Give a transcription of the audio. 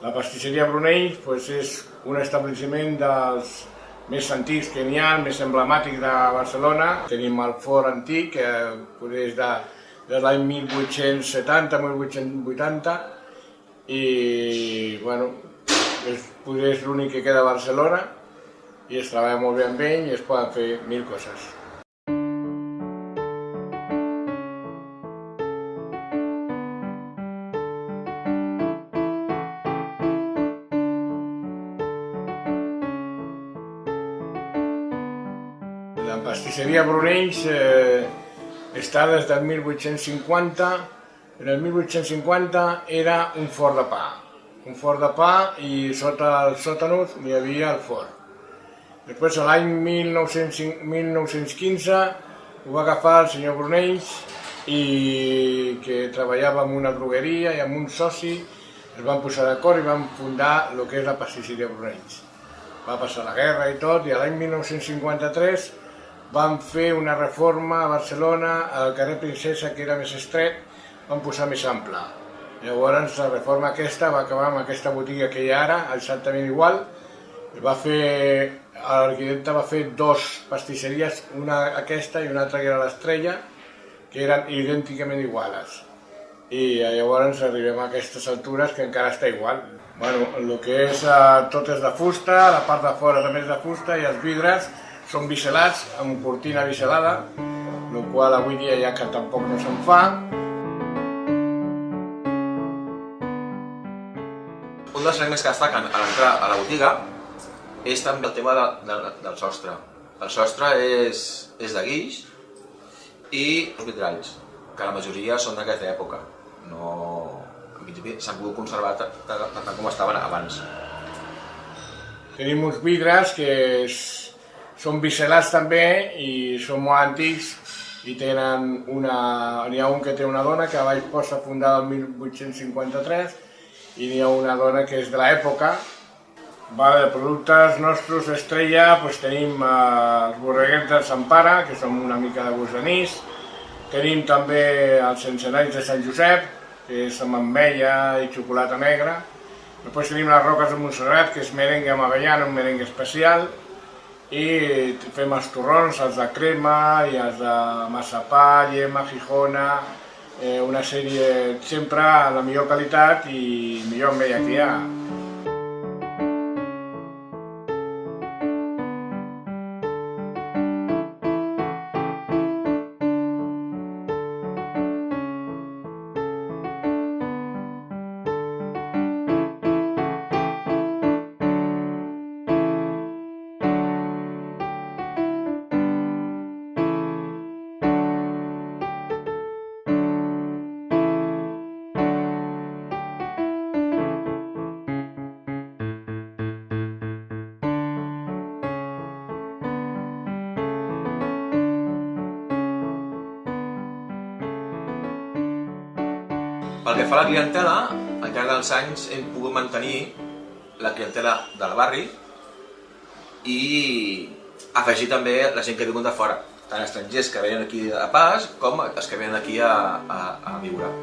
La pastisseria Brunells és un establiment dels més antics que n'hi ha, més emblemàtic de Barcelona. Tenim el forn antic, que és de l'any 1870-1880, i bueno, és l'únic que queda a Barcelona i es treballa molt bé amb ell i es poden fer mil coses. La pastisseria Brunells està des del 1850. En el 1850 era un forn de pa. Un forn de pa i sota el sòtano hi havia el forn. Després, l'any 1915, ho va agafar el senyor Brunells, i que treballava en una drogueria i amb un soci es van posar d'acord i van fundar el que és la pastisseria Brunells. Va passar la guerra i tot, i l'any 1953 van fer una reforma a Barcelona, al carrer Princesa, que era més estret, van posar més ample. Llavors la reforma aquesta va acabar amb aquesta botiga que hi ha ara, exactament igual. L'arquitecte va fer dos pastisseries, una aquesta i una altra que era l'Estrella, que eren idènticament iguales. I llavors arribem a aquestes altures que encara està igual. Bueno, el que és tot és de fusta, la part de fora també és de fusta i els vidres són biselats, amb cortina biselada, el qual avui dia ja que tampoc no se'n fa. Un dels elements que destaquen a l'entrar a la botiga és també el tema del sostre. El sostre és de guix i els vitralls, que la majoria són d'aquesta època. En principi s'han pogut conservar tant com estaven abans. Tenim uns vidres que són biselats també i són molt antics i tenen n'hi ha un que té una dona que a baix posa fundada el 1853 i n'hi ha una dona que és de l'època. De productes nostres estrella tenim els borreguets de Sant Pare, que són una mica de gust d'anís. Tenim també els encenalls de Sant Josep, que és amb ametlla i xocolata negra. Després tenim les roques de Montserrat, que és merengue amb avellana, un merengue especial. I fem els torrons, els de crema i els de massapà, llema, gijona, una sèrie sempre a la millor qualitat i millor ametlla que hi ha. Pel que fa a la clientela, al llarg dels anys hem pogut mantenir la clientela del barri i afegir també la gent que viuen de fora, tant estrangers que venen aquí a pas com els que venen aquí a viure.